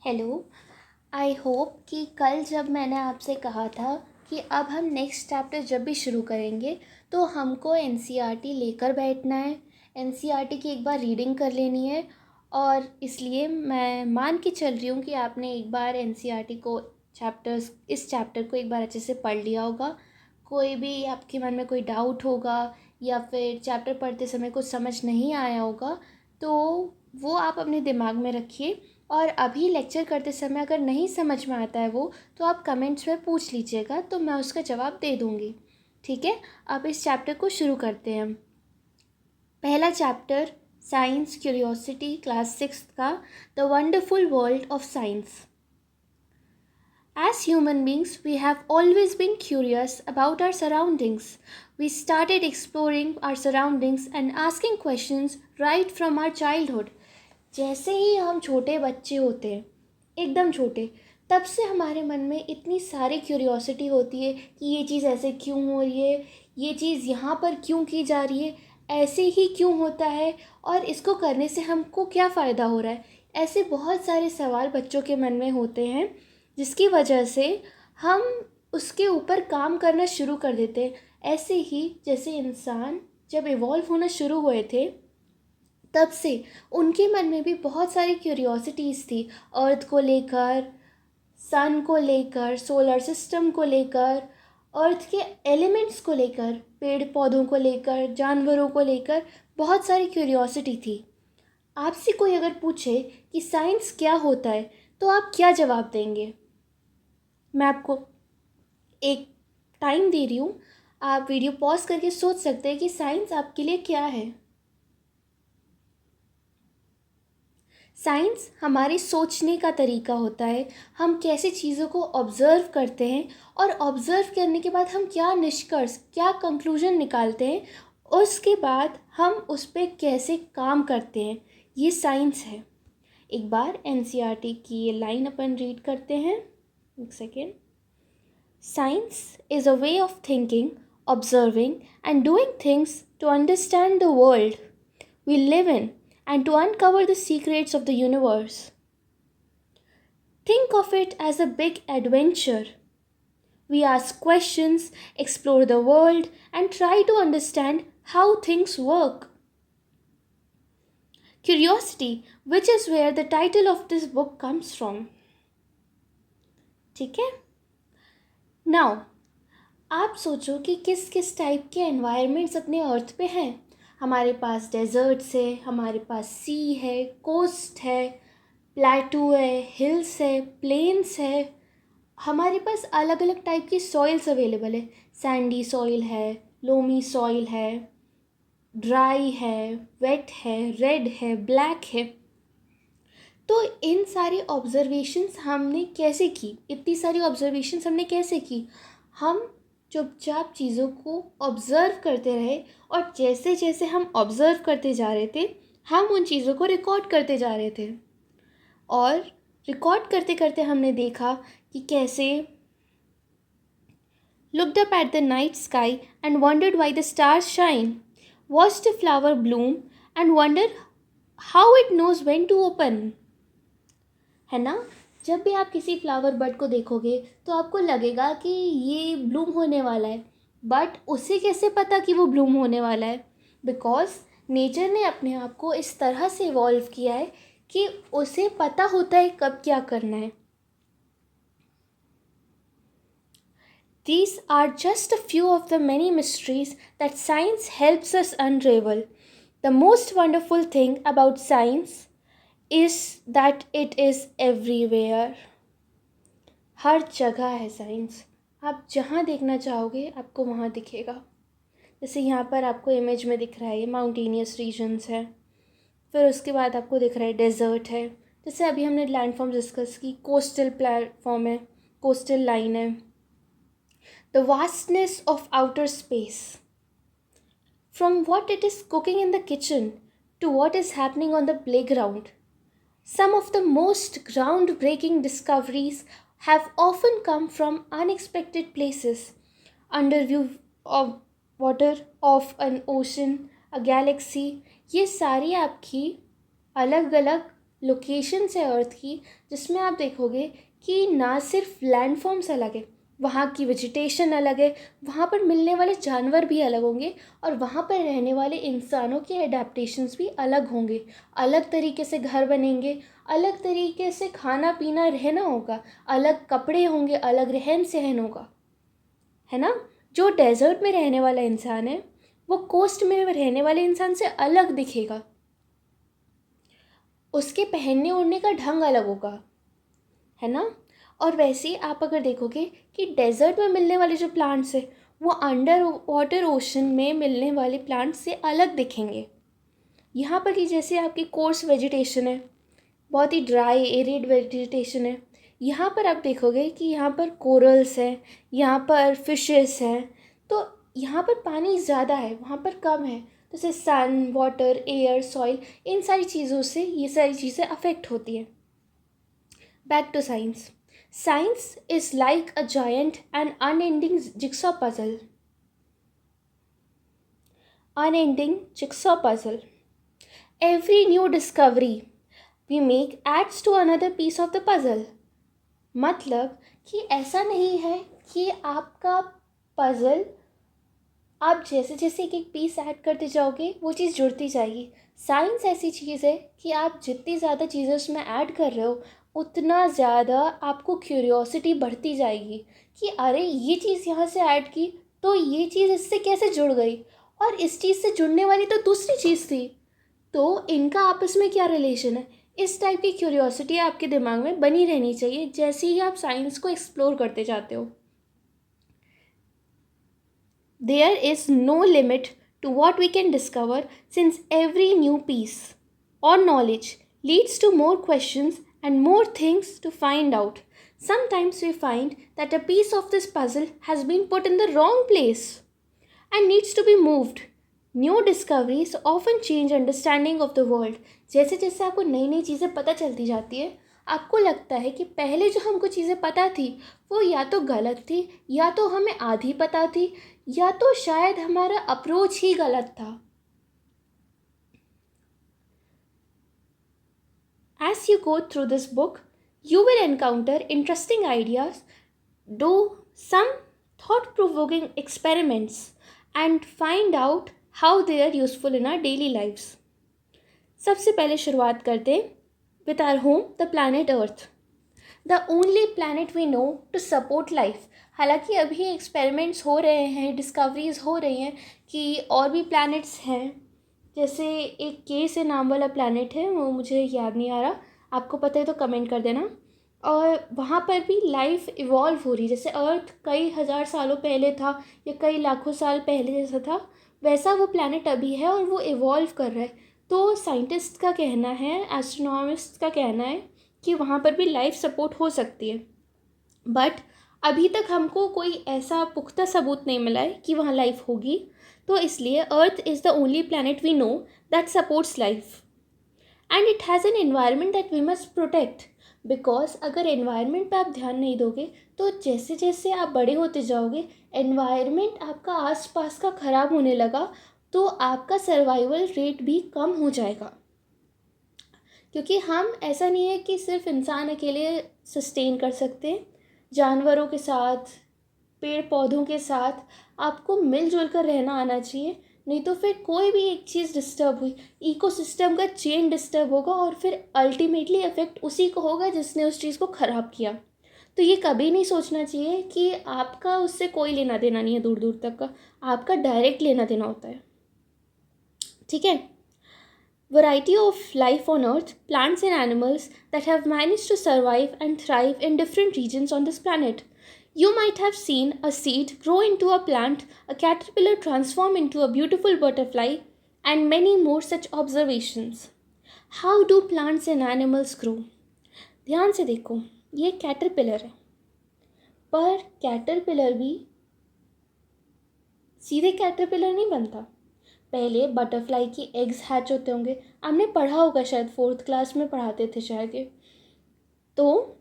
Hello. I hope कि कल जब मैंने आपसे कहा था कि अब हम नेक्स्ट चैप्टर जब भी शुरू करेंगे तो हमको एनसीईआरटी लेकर बैठना है, एनसीईआरटी की एक बार रीडिंग कर लेनी है। और इसलिए मैं मान के चल रही हूँ कि आपने एक बार एनसीईआरटी को इस चैप्टर को एक बार अच्छे से पढ़ लिया होगा। कोई भी आपके मन में कोई डाउट होगा या फिर चैप्टर पढ़ते समय कुछ समझ नहीं आया होगा तो वो आप अपने दिमाग में रखिए। और अभी लेक्चर करते समय अगर नहीं समझ में आता है वो तो आप कमेंट्स में पूछ लीजिएगा, तो मैं उसका जवाब दे दूँगी। ठीक है, अब इस चैप्टर को शुरू करते हैं। पहला चैप्टर साइंस क्यूरियोसिटी, क्लास 6 का, the wonderful world of science. As human beings, we have always been curious about our surroundings. We started exploring our surroundings and asking questions right from our childhood. जैसे ही हम छोटे बच्चे होते हैं, एकदम छोटे, तब से हमारे मन में इतनी सारी क्यूरियोसिटी होती है कि ये चीज़ ऐसे क्यों हो रही है, ये चीज़ यहाँ पर क्यों की जा रही है, ऐसे ही क्यों होता है, और इसको करने से हमको क्या फ़ायदा हो रहा है। ऐसे बहुत सारे सवाल बच्चों के मन में होते हैं जिसकी वजह से हम उसके ऊपर काम करना शुरू कर देते हैं। ऐसे ही जैसे इंसान जब इवॉल्व होना शुरू हुए थे तब से उनके मन में भी बहुत सारी क्यूरियोसिटीज़ थी, अर्थ को लेकर, सन को लेकर, सोलर सिस्टम को लेकर, अर्थ के एलिमेंट्स को लेकर, पेड़ पौधों को लेकर, जानवरों को लेकर बहुत सारी क्यूरियोसिटी थी। आपसे कोई अगर पूछे कि साइंस क्या होता है तो आप क्या जवाब देंगे? मैं आपको एक टाइम दे रही हूँ, आप वीडियो पॉज करके सोच सकते हैं कि साइंस आपके लिए क्या है। साइंस हमारे सोचने का तरीका होता है, हम कैसे चीज़ों को ऑब्ज़र्व करते हैं और ऑब्ज़र्व करने के बाद हम क्या निष्कर्ष, क्या कंक्लूजन निकालते हैं, उसके बाद हम उस पर कैसे काम करते हैं, ये साइंस है। एक बार एनसीईआरटी की ये लाइन अपन रीड करते हैं, एक second. Science is a way of thinking, observing, and doing things to understand the world we live in and to uncover the secrets of the universe. Think of it as a big adventure. We ask questions, explore the world, and try to understand how things work. Curiosity, which is where the title of this book comes from. ठीक है? Now, आप सोचो कि किस किस type के environments अपने अर्थ पे हैं। हमारे पास डेजर्ट्स है, हमारे पास सी है, कोस्ट है, प्लेटू है, हिल्स है, प्लेन्स है। हमारे पास अलग अलग टाइप की सॉइल्स अवेलेबल है। सैंडी सॉइल है, लोमी सॉइल है, ड्राई है, वेट है, रेड है, ब्लैक है। तो इन सारी ऑब्जर्वेशंस हमने कैसे की, इतनी सारी ऑब्जर्वेशंस हमने कैसे की? हम चुपचाप चीज़ों को ऑब्ज़र्व करते रहे, और जैसे जैसे हम ऑब्ज़र्व करते जा रहे थे हम उन चीज़ों को रिकॉर्ड करते जा रहे थे। और रिकॉर्ड करते करते हमने देखा कि कैसे looked up at the night sky and wondered why the stars shine, watched a flower bloom and wondered how it knows when to open। है ना? जब भी आप किसी फ्लावर बड को देखोगे तो आपको लगेगा कि ये ब्लूम होने वाला है, बट उसे कैसे पता कि वो ब्लूम होने वाला है? बिकॉज नेचर ने अपने आप को इस तरह से इवॉल्व किया है कि उसे पता होता है कब क्या करना है। These are just a few of the many mysteries that science helps us unravel. The most wonderful thing about science is that it is everywhere. हर जगह है साइंस। आप जहाँ देखना चाहोगे आपको वहाँ दिखेगा। जैसे यहाँ पर आपको इमेज में दिख रहा है, ये माउंटेनियस रीजन्स है, फिर उसके बाद आपको दिख रहा है डेजर्ट है। जैसे अभी हमने लैंडफॉर्म डिस्कस की, कोस्टल प्लेटफॉर्म है, कोस्टल लाइन है। The vastness of outer space, from what it is cooking in the kitchen to what is happening on the play ground. Some of the most groundbreaking discoveries have often come from unexpected places. Under view of water, of an ocean, a galaxy, ये सारी आपकी अलग अलग locations है अर्थ की जिसमें आप देखोगे कि ना सिर्फ लैंडफॉर्म्स अलग है, वहाँ की वेजिटेशन अलग है, वहाँ पर मिलने वाले जानवर भी अलग होंगे और वहाँ पर रहने वाले इंसानों के एडेप्टेशंस भी अलग होंगे। अलग तरीके से घर बनेंगे, अलग तरीके से खाना पीना रहना होगा, अलग कपड़े होंगे, अलग रहन सहन होगा, है ना। जो डेजर्ट में रहने वाला इंसान है वो कोस्ट में रहने वाले इंसान से अलग दिखेगा, उसके पहनने ओढ़ने का ढंग अलग होगा, है ना। और वैसे ही आप अगर देखोगे कि डेजर्ट में मिलने वाले जो प्लांट्स हैं वो अंडर वाटर ओशन में मिलने वाले प्लांट्स से अलग दिखेंगे। यहाँ पर ही जैसे आपकी कोर्स वेजिटेशन है, बहुत ही ड्राई एरिड वेजिटेशन है, यहाँ पर आप देखोगे कि यहाँ पर कोरल्स हैं, यहाँ पर फिशेस हैं, तो यहाँ पर पानी ज़्यादा है, वहाँ पर कम है। तो जैसे सन, वाटर, एयर, सॉइल, इन सारी चीज़ों से ये सारी चीज़ें अफेक्ट होती हैं। Back to science. Science is like a giant and unending jigsaw puzzle. Unending jigsaw puzzle. Every new discovery we make adds to another piece of the puzzle. मतलब कि ऐसा नहीं है कि आपका पज़ल आप जैसे जैसे एक एक पीस ऐड करते जाओगे वो चीज़ जुड़ती जाएगी। साइंस ऐसी चीज़ है कि आप जितनी ज़्यादा चीज़ें उसमें ऐड कर रहे हो उतना ज़्यादा आपको क्यूरियोसिटी बढ़ती जाएगी कि अरे ये चीज़ यहाँ से ऐड की तो ये चीज़ इससे कैसे जुड़ गई, और इस चीज़ से जुड़ने वाली तो दूसरी चीज़ थी, तो इनका आपस में क्या रिलेशन है। इस टाइप की क्यूरियोसिटी आपके दिमाग में बनी रहनी चाहिए जैसे ही आप साइंस को एक्सप्लोर करते जाते हो। There is no limit to what we can discover since every new piece or knowledge leads to more questions and more things to find out. Sometimes we find that a piece of this puzzle has been put in the wrong place and needs to be moved. New discoveries often change understanding of the world. जैसे जैसे आपको नई नई चीज़ें पता चलती जाती है आपको लगता है कि पहले जो हमको चीज़ें पता थी वो या तो गलत थी या तो हमें आधी पता थी या तो शायद हमारा अप्रोच ही गलत था। As you go through this book, you will encounter interesting ideas, do some thought-provoking experiments, and find out how they are useful in our daily lives. सबसे पहले शुरुआत करते हैं with our home, the planet Earth. The only planet we know to support life. हालांकि अभी experiments हो रहे हैं, डिस्कवरीज हो रही हैं कि और भी प्लैनेट्स हैं, जैसे एक के से नाम वाला प्लैनेट है वो मुझे याद नहीं आ रहा, आपको पता है तो कमेंट कर देना। और वहाँ पर भी लाइफ इवॉल्व हो रही है, जैसे अर्थ कई हज़ार सालों पहले था या कई लाखों साल पहले जैसा था वैसा वो प्लैनेट अभी है और वो इवॉल्व कर रहा है। तो साइंटिस्ट का कहना है, एस्ट्रोनॉमिस्ट का कहना है कि वहाँ पर भी लाइफ सपोर्ट हो सकती है, बट अभी तक हमको कोई ऐसा पुख्ता सबूत नहीं मिला है कि वहाँ लाइफ होगी। तो इसलिए earth is the only planet we know that supports life and it has an environment that we must protect. Because अगर एनवायरनमेंट पे आप ध्यान नहीं दोगे तो जैसे जैसे आप बड़े होते जाओगे एनवायरनमेंट आपका आसपास का ख़राब होने लगा तो आपका सर्वाइवल रेट भी कम हो जाएगा। क्योंकि हम ऐसा नहीं है कि सिर्फ इंसान अकेले सस्टेन कर सकते हैं, जानवरों के साथ, पेड़ पौधों के साथ आपको मिलजुल कर रहना आना चाहिए, नहीं तो फिर कोई भी एक चीज़ डिस्टर्ब हुई इकोसिस्टम का चेन डिस्टर्ब होगा और फिर अल्टीमेटली इफ़ेक्ट उसी को होगा जिसने उस चीज़ को ख़राब किया। तो ये कभी नहीं सोचना चाहिए कि आपका उससे कोई लेना देना नहीं है, दूर दूर तक का आपका डायरेक्ट लेना देना होता है, ठीक है। Variety of life on Earth, plants and animals that have managed to survive and thrive in different regions on this planet. You might have seen a seed grow into a plant, a caterpillar transform into a beautiful butterfly, and many more such observations. How do plants and animals grow? ध्यान से देखो, ये caterpillar है, पर caterpillar भी सीधे caterpillar नहीं बनता। पहले बटरफ्लाई की एग्स हैच होते होंगे, आपने पढ़ा होगा शायद, 4th क्लास में पढ़ाते थे शायद ये। तो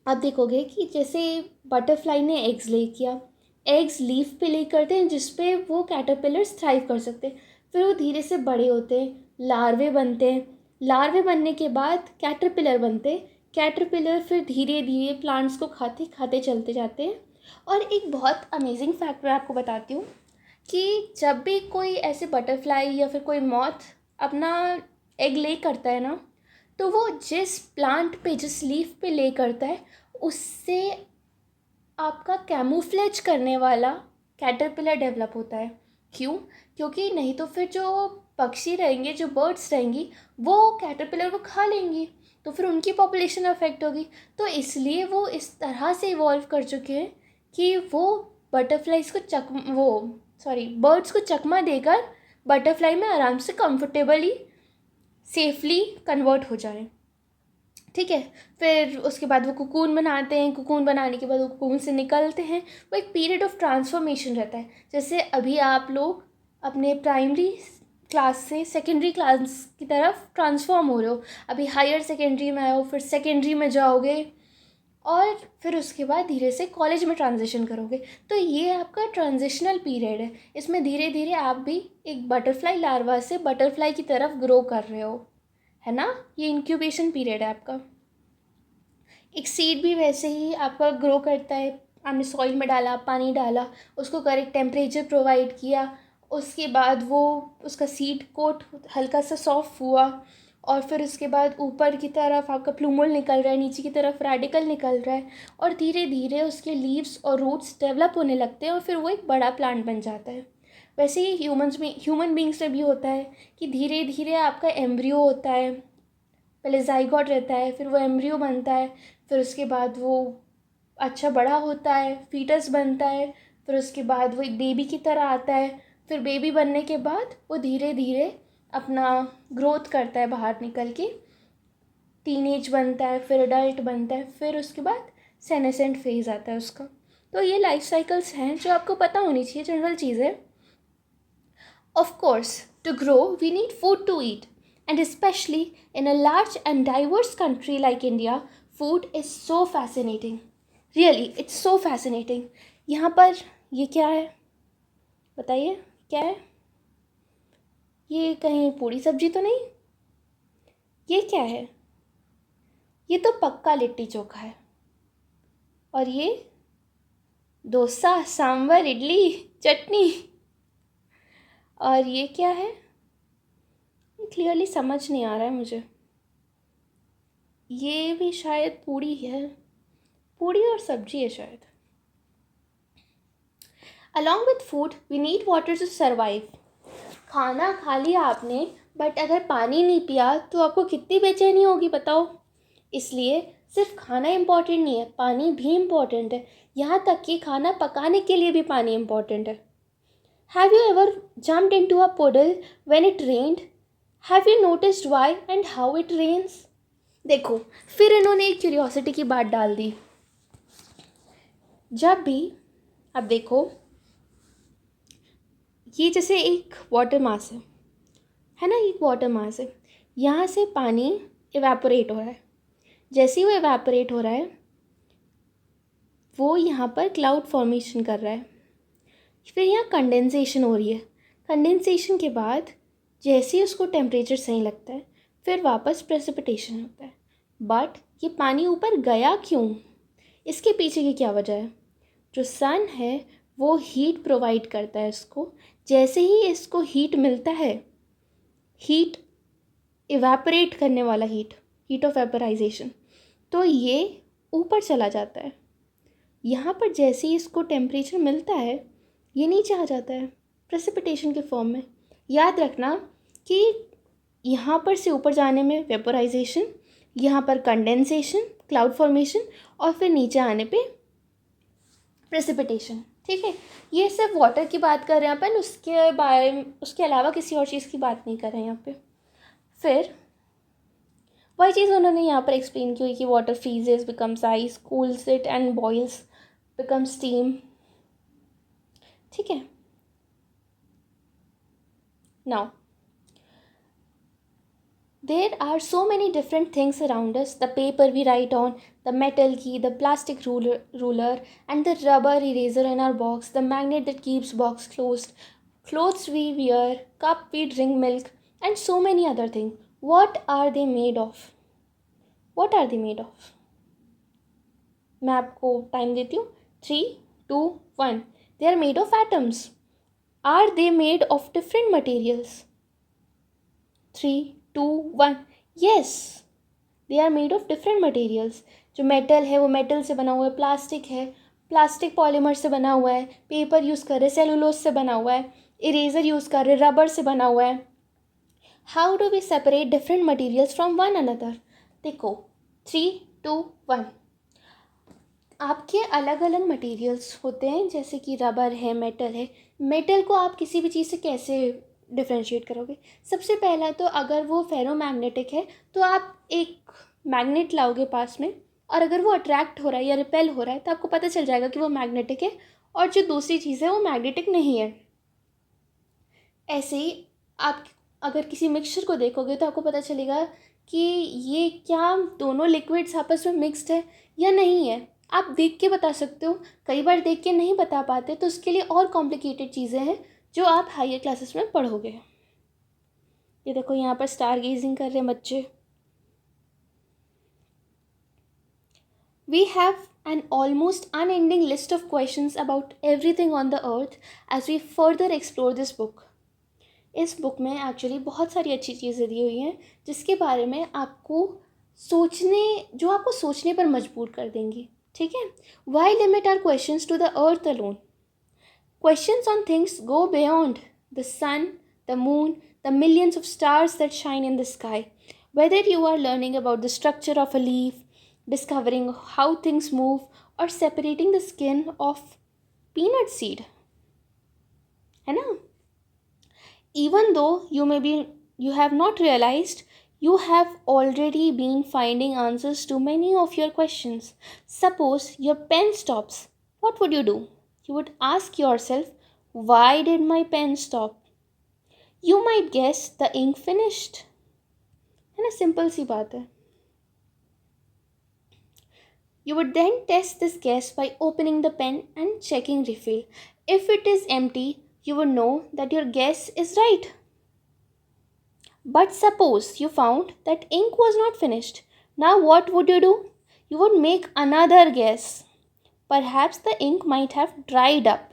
आप देखोगे कि जैसे बटरफ्लाई ने एग्स ले किया, एग्स लीफ पे ले करते हैं जिस पे वो कैटरपिलर्स थ्राइव कर सकते हैं, फिर वो धीरे से बड़े होते हैं, लार्वे बनते हैं, लार्वे बनने के बाद कैटरपिलर बनते, कैटरपिलर फिर धीरे धीरे प्लांट्स को खाते खाते चलते जाते हैं। और एक बहुत अमेजिंग फैक्ट मैं आपको बताती हूँ कि जब भी कोई ऐसे बटरफ्लाई या फिर कोई मॉथ अपना एग ले करता है ना, तो वो जिस प्लांट पे, जिस लीफ पे ले करता है, उससे आपका कैमूफ्लेज करने वाला कैटरपिलर डेवलप होता है। क्यों? क्योंकि नहीं तो फिर जो पक्षी रहेंगे, जो बर्ड्स रहेंगी, वो कैटरपिलर को खा लेंगी, तो फिर उनकी पॉपुलेशन अफेक्ट होगी। तो इसलिए वो इस तरह से इवॉल्व कर चुके हैं कि वो बटरफ्लाइज को बर्ड्स को चकमा देकर बटरफ्लाई में आराम से कंफर्टेबली सेफली कन्वर्ट हो जाए। ठीक है, फिर उसके बाद वो कुकून बनाते हैं, कुकून बनाने के बाद वो कुकून से निकलते हैं। वो एक पीरियड ऑफ ट्रांसफॉर्मेशन रहता है। जैसे अभी आप लोग अपने प्राइमरी क्लास से सेकेंडरी क्लास की तरफ ट्रांसफॉर्म हो रहे हो, अभी हायर सेकेंडरी में आए हो, फिर सेकेंडरी में जाओगे और फिर उसके बाद धीरे से कॉलेज में ट्रांजिशन करोगे। तो ये आपका ट्रांजिशनल पीरियड है। इसमें धीरे धीरे आप भी एक बटरफ्लाई लार्वा से बटरफ्लाई की तरफ ग्रो कर रहे हो, है ना। ये इंक्यूबेशन पीरियड है आपका। एक सीड भी वैसे ही आपका ग्रो करता है। आपने सॉइल में डाला, पानी डाला, उसको करेक्ट टेम्परेचर प्रोवाइड किया, उसके बाद वो उसका सीड कोट हल्का सा सॉफ्ट हुआ, और फिर उसके बाद ऊपर की तरफ आपका प्लूमल निकल रहा है, नीचे की तरफ रेडिकल निकल रहा है, और धीरे धीरे उसके लीव्स और रूट्स डेवलप होने लगते हैं, और फिर वो एक बड़ा प्लांट बन जाता है। वैसे ही ह्यूमन बींग्स में भी होता है कि धीरे धीरे आपका एम्ब्रियो होता है, पहले जाइगोट रहता है, फिर वो एम्ब्रियो बनता है, फिर उसके बाद वो अच्छा बड़ा होता है, फीटस बनता है, फिर उसके बाद वो एक बेबी की तरह आता है। फिर बेबी बनने के बाद वो धीरे धीरे अपना ग्रोथ करता है बाहर निकल के, टीनेज बनता है, फिर अडल्ट बनता है, फिर उसके बाद सेनेसेंट फेज़ आता है उसका। तो ये लाइफ साइकिल्स हैं जो आपको पता होनी चाहिए, जनरल चीज़ें। Of course, to grow, we need food to eat. And especially in a large and diverse country like India, food is so fascinating. Really, it's so fascinating. यहाँ पर ये क्या है? बताइए, क्या है? ये कहीं पूरी सब्जी तो नहीं? ये क्या है? ये तो पक्का लिट्टी चोखा है। और ये डोसा, सांभर, इडली, चटनी। और ये क्या है? क्लियरली समझ नहीं आ रहा है मुझे। ये भी शायद पूड़ी है, पूड़ी और सब्जी है शायद। Along with food we need water to survive. खाना खा लिया आपने, बट अगर पानी नहीं पिया तो आपको कितनी बेचैनी होगी बताओ। इसलिए सिर्फ खाना इम्पॉर्टेंट नहीं है, पानी भी इम्पॉर्टेंट है। यहाँ तक कि खाना पकाने के लिए भी पानी इम्पॉर्टेंट है। Have you ever jumped into a puddle when it rained? Have you noticed why and how it rains? देखो, फिर इन्होंने एक क्यूरियोसिटी की बात डाल दी। जब भी अब देखो, ये जैसे एक वाटर मास है ना, एक वाटर मास है। यहाँ से पानी इवेपोरेट हो रहा है। जैसे ही वो इवेपोरेट हो रहा है, वो यहाँ पर क्लाउड फॉर्मेशन कर रहा है। फिर यहाँ कंडेंसेशन हो रही है। कंडेंसेशन के बाद जैसे ही उसको टेम्परेचर सही लगता है, फिर वापस प्रेसिपिटेशन होता है। बट ये पानी ऊपर गया क्यों? इसके पीछे की क्या वजह है? जो सन है वो हीट प्रोवाइड करता है इसको। जैसे ही इसको हीट मिलता है, हीट इवेपोरेट करने वाला हीट ऑफ वेपराइजेशन, तो ये ऊपर चला जाता है। यहाँ पर जैसे ही इसको टेम्परेचर मिलता है, ये नीचे आ जाता है प्रेसिपिटेशन के फॉर्म में। याद रखना कि यहाँ पर से ऊपर जाने में वेपराइजेशन, यहाँ पर कंडेंसेशन, क्लाउड फॉर्मेशन, और फिर नीचे आने पे प्रेसिपिटेशन। ठीक है, ये सिर्फ वाटर की बात कर रहे हैं अपन, उसके अलावा किसी और चीज़ की बात नहीं कर रहे हैं यहाँ पे। फिर वही चीज़ उन्होंने यहाँ पर एक्सप्लेन की हुई कि water freezes, becomes ice, cools it and boils, become steam. ठीक है, now there are so many different things around us: the paper we write on, the metal key, the plastic ruler, and the rubber eraser in our box, the magnet that keeps box closed, clothes we wear, cup we drink milk, and so many other things. What are they made of? What are they made of? मैं आपको time देती हूँ. 3, 2, 1. They are made of atoms. Are they made of different materials? 3, 2, 1. Yes, they are made of different materials. जो metal है वो metal से बना हुआ है, प्लास्टिक है प्लास्टिक पॉलीमर से बना हुआ है, पेपर यूज़ कर रहे सेलुलोज से बना हुआ है, इरेजर यूज़ कर रहे रबर से बना हुआ है. How do we separate different materials from one another? देखो 3, 2, 1. आपके अलग अलग मटेरियल्स होते हैं, जैसे कि रबर है, मेटल है. मेटल को आप किसी भी चीज़ से कैसे डिफ्रेंशिएट करोगे? सबसे पहला तो अगर वो फेरोमैग्नेटिक है तो आप एक मैग्नेट लाओगे पास में, और अगर वो अट्रैक्ट हो रहा है या रिपेल हो रहा है तो आपको पता चल जाएगा कि वो मैग्नेटिक है, और जो दूसरी चीज़ है वो मैग्नेटिक नहीं है. ऐसे ही आप अगर किसी मिक्सचर को देखोगे तो आपको पता चलेगा कि ये क्या दोनों लिक्विड्स आपस में मिक्स्ड है या नहीं है. आप देख के बता सकते हो. कई बार देख के नहीं बता पाते तो उसके लिए और कॉम्प्लिकेटेड चीज़ें हैं जो आप हायर क्लासेस में पढ़ोगे. ये देखो यहाँ पर स्टार गेजिंग कर रहे हैं बच्चे. We have an almost unending list of questions about everything on the earth as we further explore this book. इस बुक में एक्चुअली बहुत सारी अच्छी चीज़ें दी हुई हैं जिसके बारे में आपको सोचने पर मजबूर कर देंगी. ठीक है. Why limit our questions to the earth alone? Questions on things go beyond the sun, the moon, the millions of stars that shine in the sky. Whether you are learning about the structure of a leaf, discovering how things move, or separating the skin of peanut seed. है ना? Even though you have not realized, you have already been finding answers to many of your questions. Suppose your pen stops. What would you do? You would ask yourself, why did my pen stop? You might guess the ink finished. है ना, simple सी बात है. You would then test this guess by opening the pen and checking refill. If it is empty, you would know that your guess is right. But suppose you found that ink was not finished. Now what would you do? You would make another guess. Perhaps the ink might have dried up.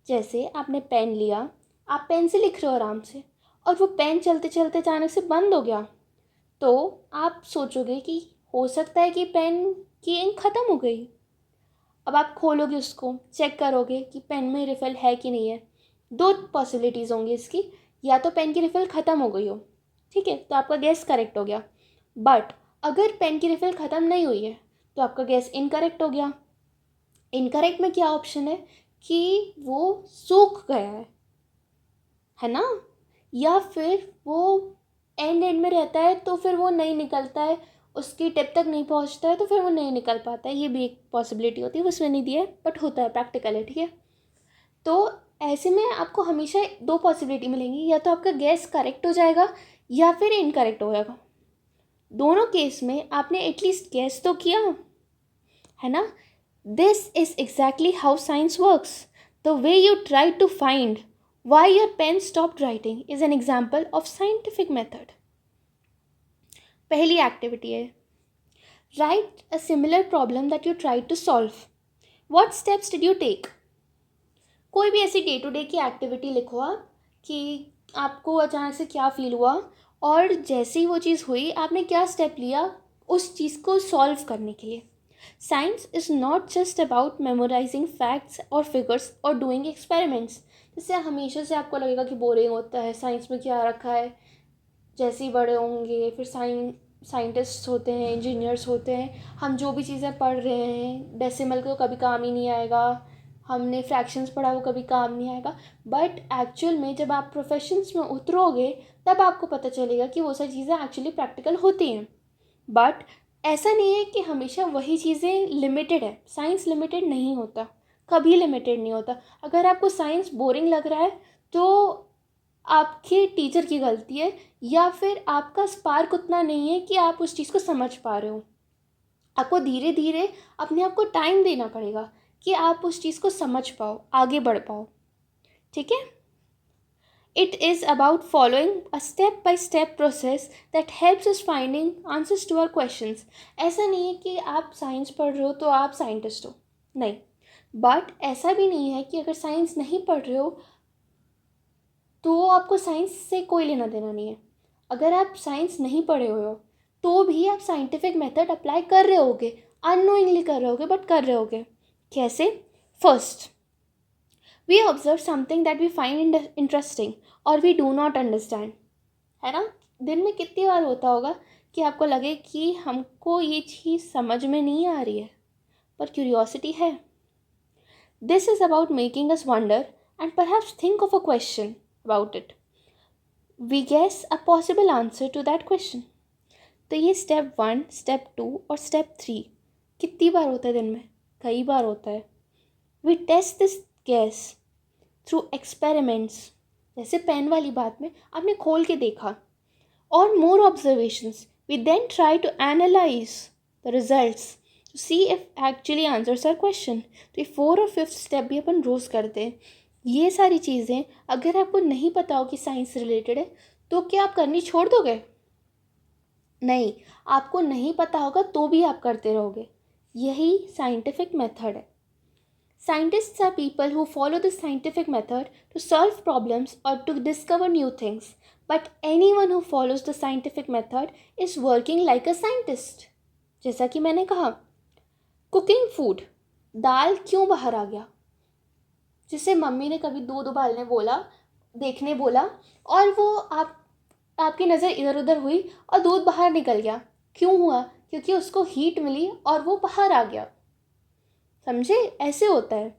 जैसे आपने pen लिया, आप pen से लिख रहे हो आराम से, और वो पेन चलते चलते अचानक से बंद हो गया, तो आप सोचोगे कि हो सकता है कि पेन की इंक ख़त्म हो गई. अब आप खोलोगे उसको, चेक करोगे कि पेन में रिफ़िल है कि नहीं है. 2 पॉसिबिलिटीज़ होंगी इसकी. या तो पेन की रिफ़िल ख़त्म हो गई हो, ठीक है, तो आपका गैस करेक्ट हो गया. बट अगर पेन की रिफ़िल ख़त्म नहीं हुई है तो आपका गैस इनकरेक्ट हो गया. इनकरेक्ट में क्या ऑप्शन है कि वो सूख गया है ना, या फिर वो एंड में रहता है तो फिर वो नहीं निकलता है, उसकी टिप तक नहीं पहुंचता है तो फिर वो नहीं निकल पाता है. ये भी एक पॉसिबिलिटी होती है, उसमें नहीं दिया है बट होता है, प्रैक्टिकल है. ठीक है. तो ऐसे में आपको हमेशा 2 पॉसिबिलिटी मिलेंगी, या तो आपका गैस करेक्ट हो जाएगा या फिर इनकरेक्ट हो जाएगा. दोनों केस में आपने एटलीस्ट गैस तो किया है ना. This is exactly how science works. The way you try to find why your pen stopped writing is an example of scientific method. पहली एक्टिविटी है, write a similar problem that you tried to solve. What steps did you take? कोई भी ऐसी day to day की activity लिखो आप कि आपको अचानक से क्या फील हुआ, और जैसे ही वो चीज़ हुई आपने क्या स्टेप लिया उस चीज़ को सॉल्व करने के लिए. Science is not just about memorising facts और फिगर्स और डूइंग एक्सपेरिमेंट्स. जिससे हमेशा से आपको लगेगा कि बोरिंग होता है, साइंस में क्या रखा है. जैसे ही बड़े होंगे फिर साइंटिस्ट होते हैं, इंजीनियर्स होते हैं, हम जो भी चीज़ें पढ़ रहे हैं डेसिमल को कभी काम ही नहीं आएगा, हमने फ्रैक्शंस पढ़ा वो कभी काम नहीं आएगा. बट एक्चुअल में जब आप प्रोफेशंस में उतरोगे तब आपको पता चलेगा कि वो सारी चीज़ें एक्चुअली प्रैक्टिकल होती हैं. बट ऐसा नहीं है कि हमेशा वही चीज़ें लिमिटेड है. साइंस लिमिटेड नहीं होता, कभी लिमिटेड नहीं होता. अगर आपको साइंस बोरिंग लग रहा है तो आपके टीचर की गलती है, या फिर आपका स्पार्क उतना नहीं है कि आप उस चीज़ को समझ पा रहे हो. आपको धीरे धीरे अपने आप को टाइम देना पड़ेगा कि आप उस चीज़ को समझ पाओ, आगे बढ़ पाओ. ठीक है. It is about following a step-by-step process that helps us finding answers to our questions. ऐसा नहीं है कि आप साइंस पढ़ रहे हो तो आप साइंटिस्ट हो, नहीं. बट ऐसा भी नहीं है कि अगर साइंस नहीं पढ़ रहे हो तो आपको साइंस से कोई लेना देना नहीं है. अगर आप साइंस नहीं पढ़े हुए हो तो भी आप साइंटिफिक मेथड अप्लाई कर रहे होगे, अननोइंगली कर रहे होगे, बट कर रहे होगे. कैसे? First, we observe something that we find interesting और वी डू नॉट अंडरस्टैंड. है ना? दिन में कितनी बार होता होगा कि आपको लगे कि हमको ये चीज़ समझ में नहीं आ रही है, पर क्यूरियोसिटी है. This is about making us wonder and perhaps think of a question about it. We guess a possible answer to that question. तो ये स्टेप 1, स्टेप 2 और स्टेप 3 कितनी बार होता है दिन में? कई बार होता है. We test this guess through experiments. जैसे पेन वाली बात में आपने खोल के देखा. और more observations. We then try to analyze the results to see if actually answers are question. तो ये 4 और 5th स्टेप भी अपन रोज़ करते हैं. ये सारी चीज़ें अगर आपको नहीं पता हो कि साइंस रिलेटेड है तो क्या आप करनी छोड़ दोगे? नहीं. आपको नहीं पता होगा तो भी आप करते रहोगे. यही साइंटिफिक मेथड है. Scientists are people who follow the scientific method to solve problems or to discover new things. But anyone who follows the scientific method is working like a scientist. जैसा कि मैंने कहा, कुकिंग फूड, दाल क्यों बाहर आ गया? जिससे mummy ने कभी दूध उबालने बोला, देखने बोला, और वो आपकी नज़र इधर उधर हुई और दूध बाहर निकल गया. क्यों हुआ? क्योंकि उसको हीट मिली और वो बाहर आ गया. समझे? ऐसे होता है.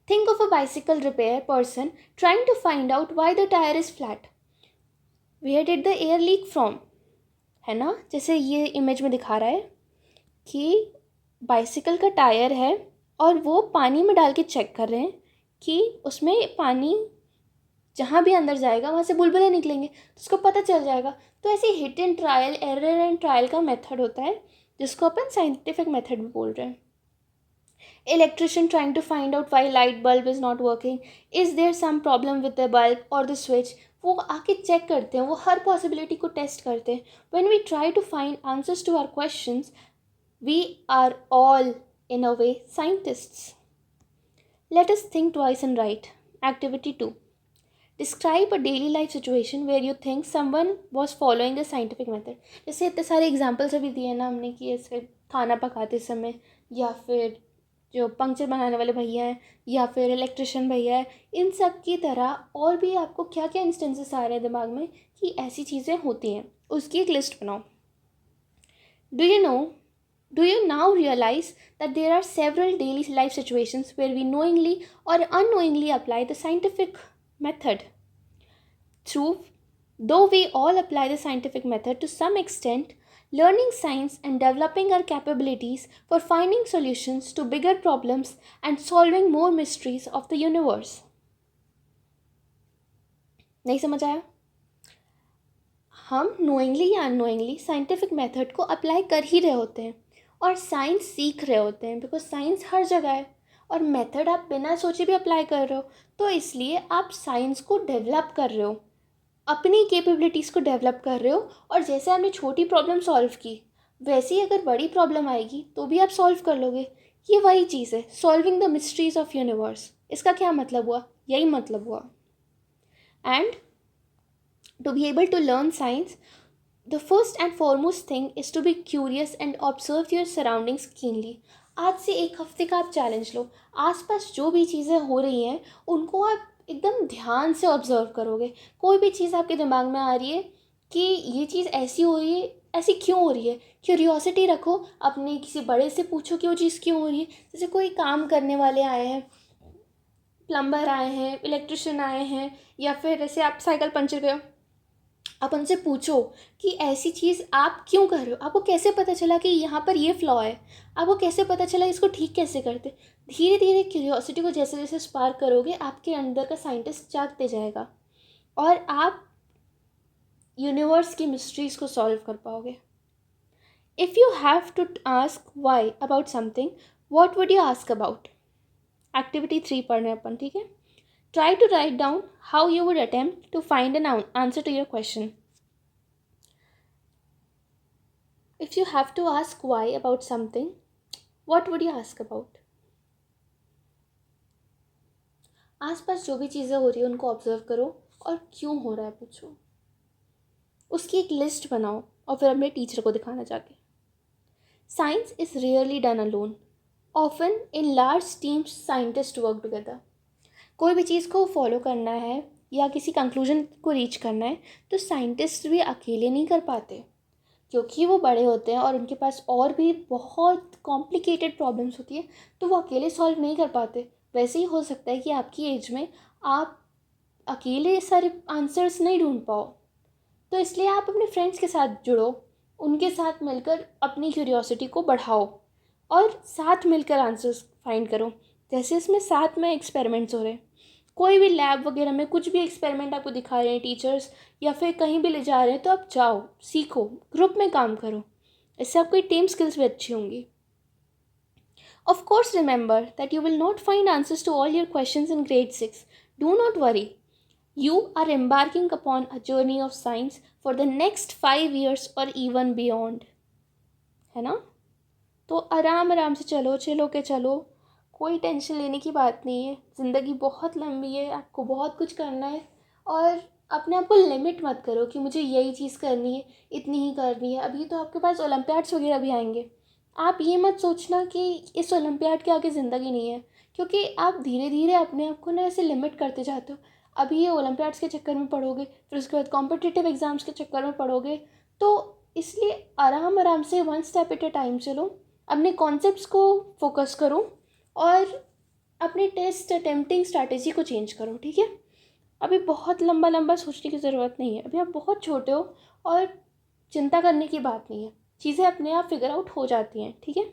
Think of a bicycle repair person trying to find out why the tire is flat. Where did the air leak from? है ना? जैसे ये इमेज में दिखा रहा है कि बाइसिकल का टायर है और वो पानी में डाल के चेक कर रहे हैं कि उसमें पानी जहाँ भी अंदर जाएगा वहाँ से बुलबुले निकलेंगे, तो उसको पता चल जाएगा. तो ऐसे hit and trial, error and trial का मेथड होता है जिसको अपन साइंटिफिक मेथड भी बोल रहे हैं. Electrician trying to find out why light bulb is not working. Is there some problem with the bulb or the switch? वो आके चेक करते हैं, वो हर पॉसिबिलिटी को टेस्ट करते हैं. When we try to find answers to our questions, we are all in a way scientists. Let us think twice and write. Activity 2. Describe a daily life situation where you think someone was following a scientific method. जैसे इतने सारे examples अभी दिए ना हमने कि ऐसे खाना पकाते समय, या फिर जो पंक्चर बनाने वाले भैया हैं, या फिर इलेक्ट्रिशियन भैया है, इन सब की तरह और भी आपको क्या क्या इंस्टेंसेस आ रहे हैं दिमाग में कि ऐसी चीज़ें होती हैं, उसकी एक लिस्ट बनाओ. Do you now realize that there are several daily life situations where we knowingly or unknowingly apply the scientific method? Though we all apply the scientific method to some extent, learning science and developing our capabilities for finding solutions to bigger problems and solving more mysteries of the universe. नहीं समझ आया? हम knowingly या unknowingly scientific method को apply कर ही रहे होते हैं और साइंस सीख रहे होते हैं, बिकॉज साइंस हर जगह है और मेथड आप बिना सोचे भी अप्लाई कर रहे हो. तो इसलिए आप साइंस को डेवलप कर रहे हो, अपनी कैपेबिलिटीज़ को डेवलप कर रहे हो. और जैसे आपने छोटी प्रॉब्लम सॉल्व की, वैसे ही अगर बड़ी प्रॉब्लम आएगी तो भी आप सॉल्व कर लोगे. ये वही चीज़ है, solving the mysteries of universe. इसका क्या मतलब हुआ? यही मतलब हुआ. And to be able to learn science, the first and foremost thing is to be curious and observe your surroundings keenly. आज से एक हफ्ते का आप चैलेंज लो. आसपास जो भी चीज़ें हो रही हैं उनको आप एकदम ध्यान से ऑब्जर्व करोगे. कोई भी चीज़ आपके दिमाग में आ रही है कि ये चीज़ ऐसी हो रही है, ऐसी क्यों हो रही है, क्यूरियोसिटी रखो. अपने किसी बड़े से पूछो कि वो चीज़ क्यों हो रही है. जैसे कोई काम करने वाले आए हैं, प्लम्बर आए हैं, इलेक्ट्रिशियन आए हैं, या फिर जैसे आप साइकिल पंचर गए हो, आप उनसे पूछो कि ऐसी चीज़ आप क्यों कर रहे हो. आपको कैसे पता चला कि यहाँ पर ये फ्लॉ है? आपको कैसे पता चला इसको ठीक कैसे करते? धीरे धीरे क्यूरियोसिटी को जैसे जैसे स्पार्क करोगे, आपके अंदर का साइंटिस्ट जागते जाएगा और आप यूनिवर्स की मिस्ट्रीज़ को सॉल्व कर पाओगे. If you have to ask why about something, what would you ask about? Activity 3 पढ़ना है अपन, ठीक है. Try to write down how you would attempt to find an answer to your question. If you have to ask why about something, what would you ask about? आसपास जो भी चीज़ें हो रही है उनको ऑब्जर्व करो और क्यों हो रहा है पूछो. उसकी एक लिस्ट बनाओ और फिर अपने टीचर को दिखाना जाके. Science is rarely done alone. Often in large teams scientist work together. कोई भी चीज़ को फॉलो करना है या किसी कंक्लूजन को रीच करना है तो साइंटिस्ट भी अकेले नहीं कर पाते, क्योंकि वो बड़े होते हैं और उनके पास और भी बहुत कॉम्प्लिकेटेड प्रॉब्लम्स होती है, तो वो अकेले सॉल्व नहीं कर पाते. वैसे ही हो सकता है कि आपकी एज में आप अकेले सारे आंसर्स नहीं ढूंढ पाओ, तो इसलिए आप अपने फ्रेंड्स के साथ जुड़ो, उनके साथ मिलकर अपनी क्यूरियोसिटी को बढ़ाओ और साथ मिलकर आंसर्स फाइंड करो. जैसे इसमें साथ में एक्सपेरिमेंट्स हो रहे हैं, कोई भी लैब वगैरह में कुछ भी एक्सपेरिमेंट आपको दिखा रहे हैं टीचर्स या फिर कहीं भी ले जा रहे हैं, तो आप जाओ, सीखो, ग्रुप में काम करो. इससे आपकी टीम स्किल्स भी अच्छी होंगी. Of course, remember that you will not find answers to all your questions in grade 6. Do not worry. You are embarking upon a journey of science for the next 5 years or even beyond. है ना? तो आराम आराम से चलो, चिलो के चलो, कोई टेंशन लेने की बात नहीं है. ज़िंदगी बहुत लंबी है, आपको बहुत कुछ करना है और अपने आप को लिमिट मत करो कि मुझे यही चीज़ करनी है, इतनी ही करनी है. अभी तो आपके पास ओलंपियाड्स वगैरह भी आएंगे. आप ये मत सोचना कि इस ओलंपियाड के आगे ज़िंदगी नहीं है, क्योंकि आप धीरे धीरे अपने आप को ना ऐसे लिमिट करते जाते हो. अभी ये ओलंपियाड्स के चक्कर में पढ़ोगे, फिर उसके बाद कॉम्पिटिटिव एग्ज़ाम्स के चक्कर में पढ़ोगे, तो इसलिए आराम आराम से one step at a time चलो. अपने कॉन्सेप्ट्स को फोकस करो और अपने टेस्ट अटेम्प्टिंग स्ट्रैटेजी को चेंज करो. ठीक है, अभी बहुत लंबा लंबा सोचने की ज़रूरत नहीं है. अभी आप बहुत छोटे हो और चिंता करने की बात नहीं है. चीज़ें अपने आप फिगर आउट हो जाती हैं. ठीक है.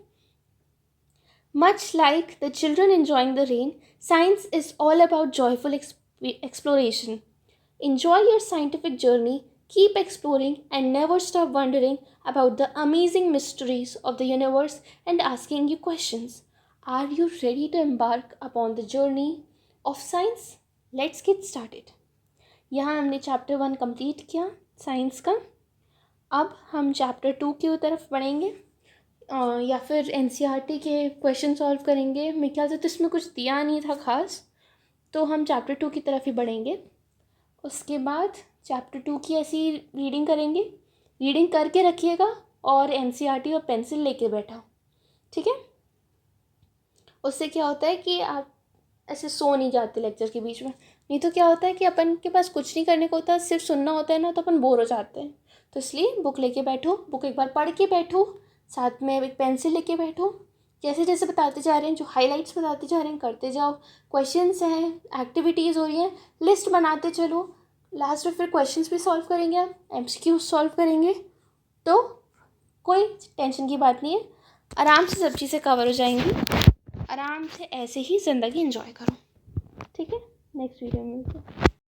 Much like the children enjoying the rain, science is all about joyful exploration. Enjoy your scientific journey, keep exploring, and never stop wondering about the amazing mysteries of the universe and asking you questions. Are you ready to embark upon the journey of science? Let's get started. यहाँ हमने chapter 1 complete किया science का. अब हम chapter 2 की तरफ बढ़ेंगे या फिर एनसीईआरटी के क्वेश्चन सॉल्व करेंगे. मेरे ख्याल से तो इसमें कुछ दिया नहीं था खास, तो हम चैप्टर 2 की तरफ ही बढ़ेंगे. उसके बाद चैप्टर 2 की ऐसी रीडिंग करेंगे. रीडिंग करके रखिएगा और एनसीईआरटी और पेंसिल लेके बैठा. ठीक है. उससे क्या होता है कि आप ऐसे सो नहीं जाते लेक्चर के बीच में. नहीं तो क्या होता है कि अपन के पास कुछ नहीं करने को होता, सिर्फ सुनना होता है ना, तो अपन बोर हो जाते हैं. तो इसलिए बुक लेके बैठो, बुक एक बार पढ़ के बैठो, साथ में एक पेंसिल लेके बैठो. जैसे जैसे बताते जा रहे हैं, जो हाइलाइट्स बताते जा रहे हैं करते जाओ. क्वेश्चंस हैं, एक्टिविटीज़ हो रही हैं, लिस्ट बनाते चलो. लास्ट में फिर क्वेश्चंस भी सॉल्व करेंगे, आप एमसीक्यू सॉल्व करेंगे. तो कोई टेंशन की बात नहीं है, आराम से सब चीज़ें कवर हो जाएंगी. आराम से ऐसे ही ज़िंदगी एंजॉय करो. ठीक है. नेक्स्ट वीडियो में मिलते हैं.